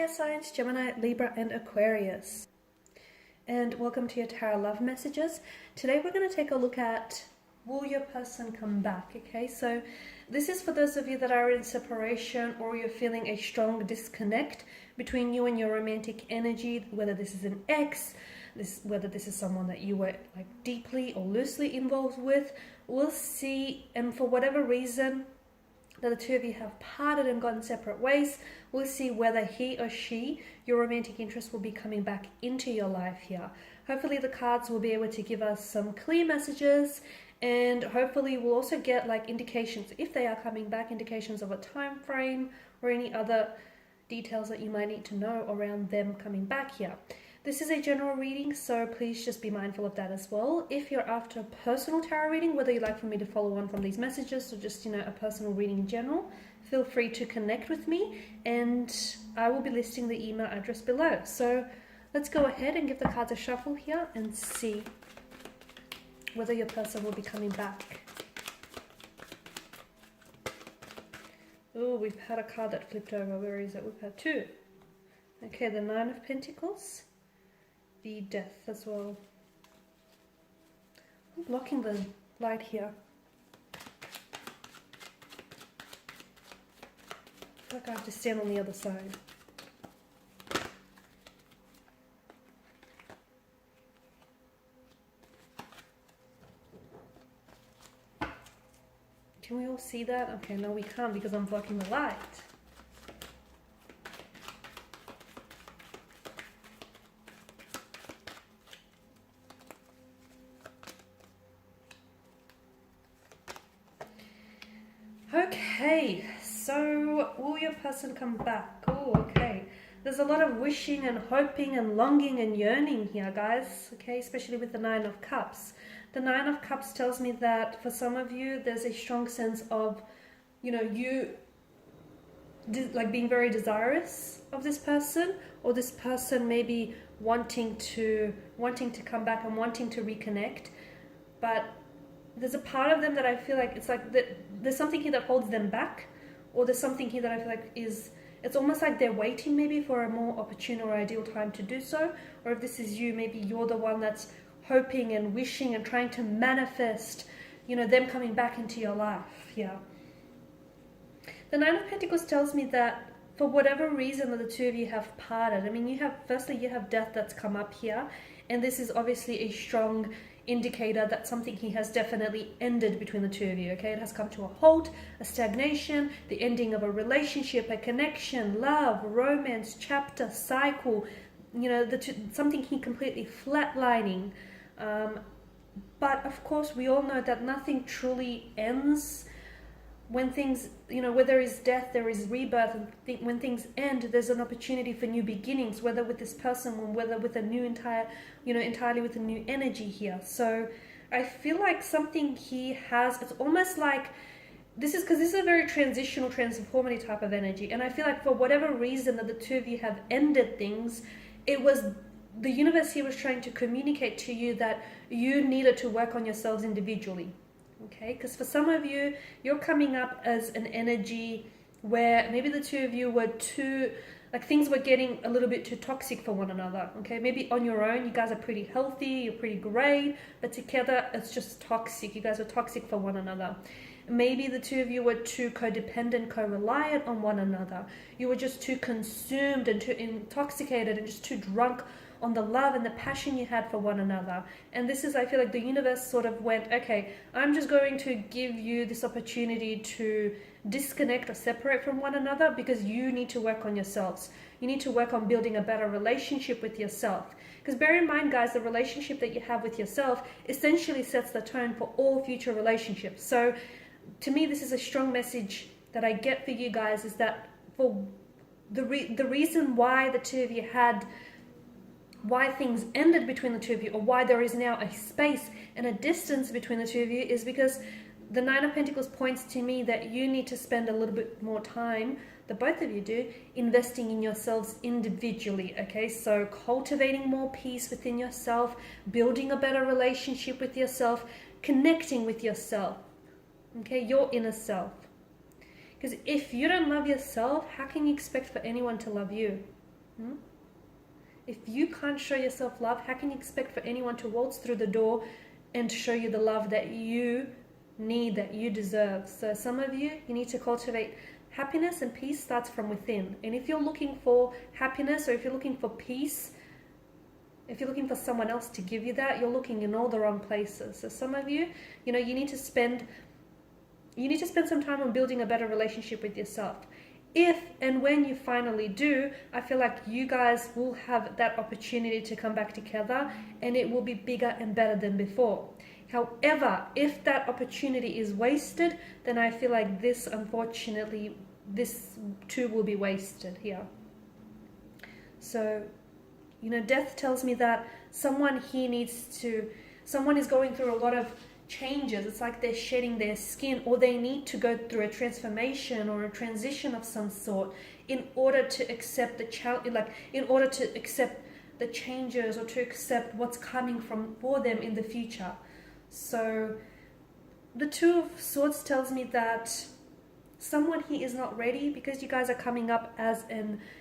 fire signs, Gemini, Libra, and Aquarius. And welcome to your Tarot Love Messages. Today we're going to take a look at, will your person come back? Okay, so this is for those of you that are in separation or you're feeling a strong disconnect between you and your romantic energy, whether this is an ex, whether this is someone that you were like deeply or loosely involved with. We'll see, and for whatever reason that the two of you have parted and gone separate ways, we'll see whether he or she, your romantic interest, will be coming back into your life here. Hopefully the cards will be able to give us some clear messages, and hopefully we'll also get like indications, if they are coming back, indications of a time frame or any other details that you might need to know around them coming back here. This is a general reading, so please just be mindful of that as well. If you're after a personal tarot reading, whether you'd like for me to follow on from these messages or just, a personal reading in general, feel free to connect with me and I will be listing the email address below. So let's go ahead and give the cards a shuffle here and see whether your person will be coming back. Oh, we've had a card that flipped over. Where is it? We've had two. Okay, the Nine of Pentacles. The Death as well. I'm blocking the light here. I feel like I have to stand on the other side. Can we all see that? Okay, no we can't because I'm blocking the light. Okay, so will your person come back? Oh, okay. There's a lot of wishing and hoping and longing and yearning here, guys. Okay, especially with the Nine of Cups. The Nine of Cups tells me that for some of you, there's a strong sense of, you like being very desirous of this person, or this person maybe wanting to come back and wanting to reconnect, but there's a part of them that I feel like it's like that there's something here that holds them back, or there's something here that I feel like it's almost like they're waiting maybe for a more opportune or ideal time to do so. Or if this is you, maybe you're the one that's hoping and wishing and trying to manifest, them coming back into your life. Yeah. The Nine of Pentacles tells me that for whatever reason that the two of you have parted, I mean, you have death that's come up here, and this is obviously a strong indicator that something here has definitely ended between the two of you. Okay, it has come to a halt, a stagnation, the ending of a relationship, a connection, love, romance, chapter, cycle, something here completely flatlining. But of course we all know that nothing truly ends. When things, where there is death, there is rebirth, and when things end, there's an opportunity for new beginnings, whether with this person or whether with a new entirely with a new energy here. So I feel like something here it's almost like, this is a very transitional, transformative type of energy. And I feel like for whatever reason that the two of you have ended things, it was the universe here was trying to communicate to you that you needed to work on yourselves individually. Okay, because for some of you, you're coming up as an energy where maybe the two of you were things were getting a little bit too toxic for one another. Okay, maybe on your own, you guys are pretty healthy, you're pretty great, but together it's just toxic. You guys are toxic for one another. Maybe the two of you were too codependent, co-reliant on one another. You were just too consumed and too intoxicated and just too drunk on the love and the passion you had for one another. And this is, I feel like the universe sort of went, okay, I'm just going to give you this opportunity to disconnect or separate from one another because you need to work on yourselves. You need to work on building a better relationship with yourself. Because bear in mind, guys, the relationship that you have with yourself essentially sets the tone for all future relationships. So to me, this is a strong message that I get for you guys, is that for the reason why the two of you why things ended between the two of you, or why there is now a space and a distance between the two of you, is because the Nine of Pentacles points to me that you need to spend a little bit more time, the both of you do, investing in yourselves individually. Okay, so cultivating more peace within yourself, building a better relationship with yourself, connecting with yourself. Okay, your inner self. Because if you don't love yourself, how can you expect for anyone to love you? If you can't show yourself love, how can you expect for anyone to waltz through the door and show you the love that you need, that you deserve? So some of you need to cultivate happiness, and peace starts from within. And if you're looking for happiness, or if you're looking for peace, if you're looking for someone else to give you that, you're looking in all the wrong places. So some of you, you need to spend some time on building a better relationship with yourself. If and when you finally do, I feel like you guys will have that opportunity to come back together, and it will be bigger and better than before. However, if that opportunity is wasted, then I feel like this, unfortunately, this too will be wasted here. So, death tells me that someone is going through a lot of changes. It's like they're shedding their skin, or they need to go through a transformation or a transition of some sort in order to accept the challenge, in order to accept the changes, or to accept what's coming for them in the future. So the Two of Swords tells me that someone here is not ready, because you guys are coming up as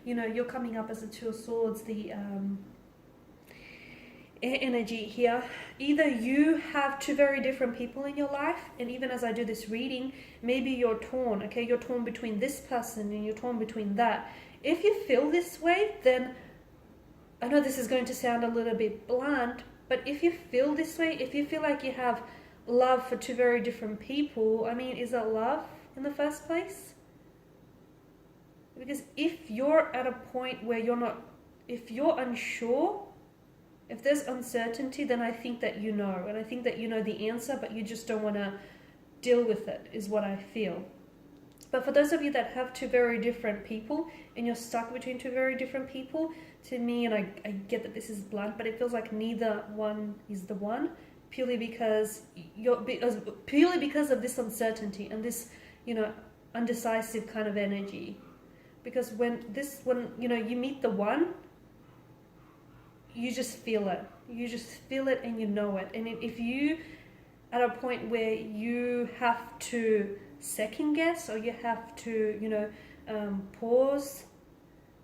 you're coming up as the Two of Swords, the air energy here. Either you have two very different people in your life, and even as I do this reading, maybe you're torn, okay? You're torn between this person and you're torn between that. If you feel this way, then I know this is going to sound a little bit blunt, but if you feel this way, if you feel like you have love for two very different people, I mean, is it love in the first place? Because if you're at a point where if you're unsure, if there's uncertainty, then I think that you know, and I think that you know the answer, but you just don't want to deal with it, is what I feel. But for those of you that have two very different people, and you're stuck between two very different people, to me, and I get that this is blunt, but it feels like neither one is the one, purely because of this uncertainty and this, undecisive kind of energy. Because when you meet the one, you just feel it. You just feel it and you know it. And if you at a point where you have to second guess, or you have to, pause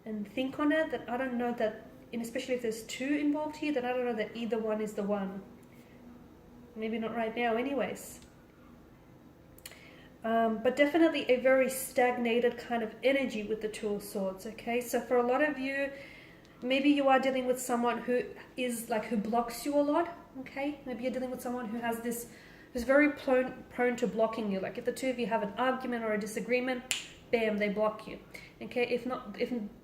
and think on it, then I don't know that, and especially if there's two involved here, then I don't know that either one is the one. Maybe not right now anyways. But definitely a very stagnated kind of energy with the Two of Swords, okay? So for a lot of you, maybe you are dealing with someone who blocks you a lot, okay? Maybe you're dealing with someone who's very prone to blocking you. Like if the two of you have an argument or a disagreement, bam, they block you, okay? If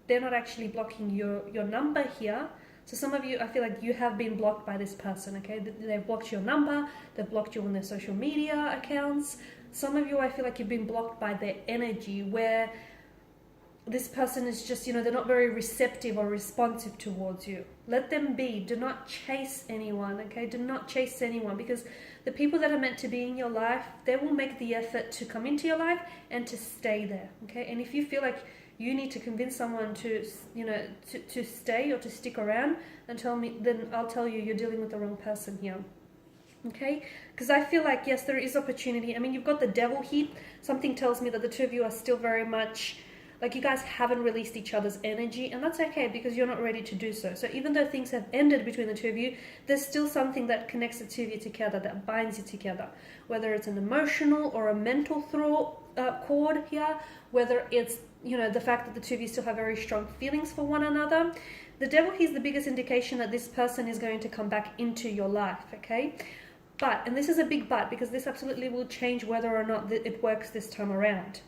they're not actually blocking your number here, so some of you, I feel like you have been blocked by this person, okay? They've blocked your number, they've blocked you on their social media accounts. Some of you, I feel like you've been blocked by their energy, where this person is just, they're not very receptive or responsive towards you. Let them be. Do not chase anyone, okay? Do not chase anyone, because the people that are meant to be in your life, they will make the effort to come into your life and to stay there, okay? And if you feel like you need to convince someone to stay or to stick around, then I'll tell you, you're dealing with the wrong person here. Okay, because I feel like, yes, there is opportunity. I mean, you've got the Devil here. Something tells me that the two of you are still very much like, you guys haven't released each other's energy, and that's okay, because you're not ready to do so. So even though things have ended between the two of you, there's still something that connects the two of you together, that binds you together, whether it's an emotional or a mental cord here, whether it's the fact that the two of you still have very strong feelings for one another. The Devil here is the biggest indication that this person is going to come back into your life, okay? But, and this is a big but, because this absolutely will change whether or not it works this time around.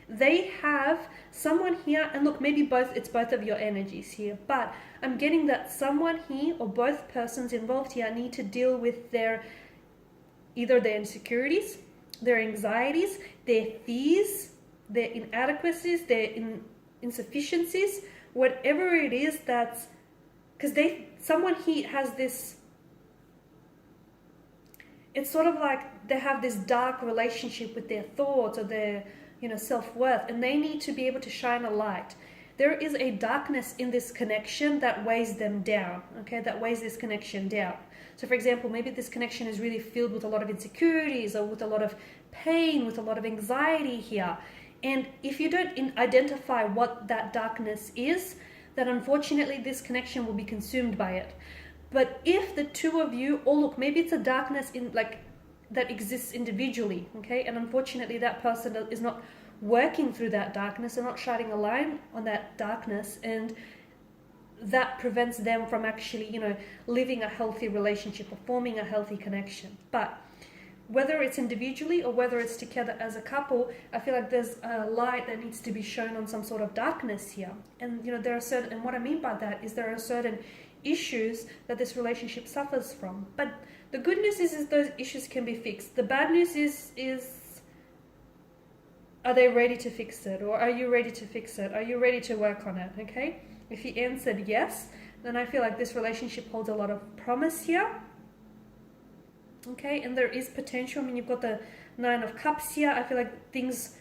They have someone here, and look, maybe it's both of your energies here, but I'm getting that someone here, or both persons involved here, need to deal with either their insecurities, their anxieties, their fears, their inadequacies, their insufficiencies, whatever it is that's, because someone here has this, it's sort of like they have this dark relationship with their thoughts or their self-worth, and they need to be able to shine a light. There is a darkness in this connection that weighs them down, okay, that weighs this connection down. So for example, maybe this connection is really filled with a lot of insecurities, or with a lot of pain, with a lot of anxiety here. And if you don't identify what that darkness is, that unfortunately this connection will be consumed by it. But if the two of you, or look, maybe it's a darkness in like that exists individually, okay, and unfortunately that person is not working through that darkness and not shining a light on that darkness, and that prevents them from actually, you know, living a healthy relationship or forming a healthy connection. But whether it's individually or whether it's together as a couple, I feel like there's a light that needs to be shown on some sort of darkness here. And, you know, there are certain, and what I mean by that is there are certain issues that this relationship suffers from. But the good news is those issues can be fixed. The bad news is are they ready to fix it? Or are you ready to fix it? Are you ready to work on it? Okay? If you answered yes, then I feel like this relationship holds a lot of promise here. Okay, and there is potential. I mean, you've got the Nine of Cups here. I feel like things,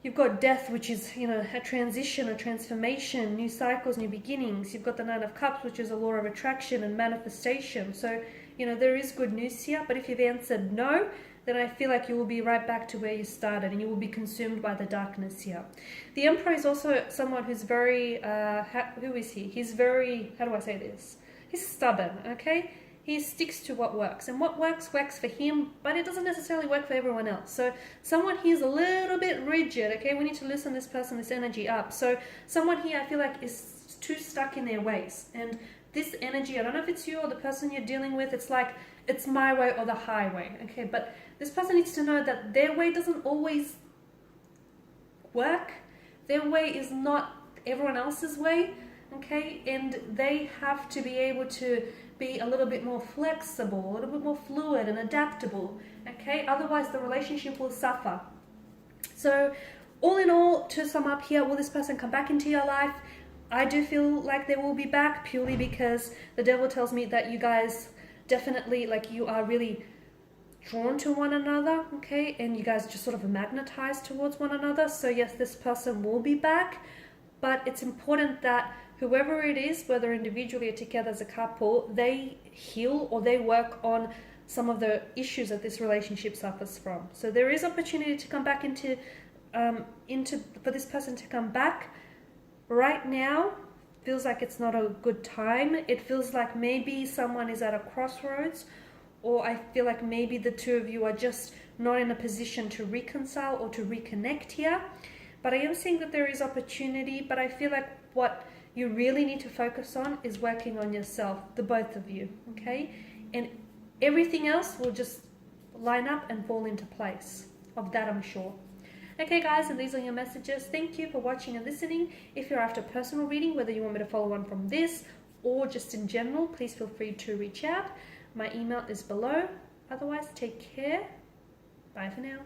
you've got death, which is, you know, a transition, a transformation, new cycles, new beginnings. You've got the Nine of Cups, which is a law of attraction and manifestation. So, you know, there is good news here. But if you've answered no, then I feel like you will be right back to where you started and you will be consumed by the darkness here. The Emperor is also someone who's very, who is he? He's very, how do I say this? He's stubborn, okay? He sticks to what works, and what works for him, but it doesn't necessarily work for everyone else. So someone here is a little bit rigid, okay? We need to loosen this person, this energy up. So someone here I feel like is too stuck in their ways, and this energy, I don't know if it's you or the person you're dealing with, it's like, it's my way or the highway, okay? But this person needs to know that their way doesn't always work. Their way is not everyone else's way, okay? And they have to be able to be a little bit more flexible, a little bit more fluid and adaptable, okay? Otherwise the relationship will suffer. So all in all, to sum up here, will this person come back into your life? I do feel like they will be back, purely because the devil tells me that you guys definitely, like, you are really drawn to one another, okay? And you guys just sort of magnetize towards one another. So yes, this person will be back, but it's important that whoever it is, whether individually or together as a couple, they heal or they work on some of the issues that this relationship suffers from. So there is opportunity to come back into for this person to come back. Right now feels like it's not a good time. It feels like maybe someone is at a crossroads, or I feel like maybe the two of you are just not in a position to reconcile or to reconnect here. But I am seeing that there is opportunity, but I feel like what you really need to focus on is working on yourself, the both of you, okay? And everything else will just line up and fall into place. Of that, I'm sure. Okay, guys, and these are your messages. Thank you for watching and listening. If you're after personal reading, whether you want me to follow on from this or just in general, please feel free to reach out. My email is below. Otherwise, take care. Bye for now.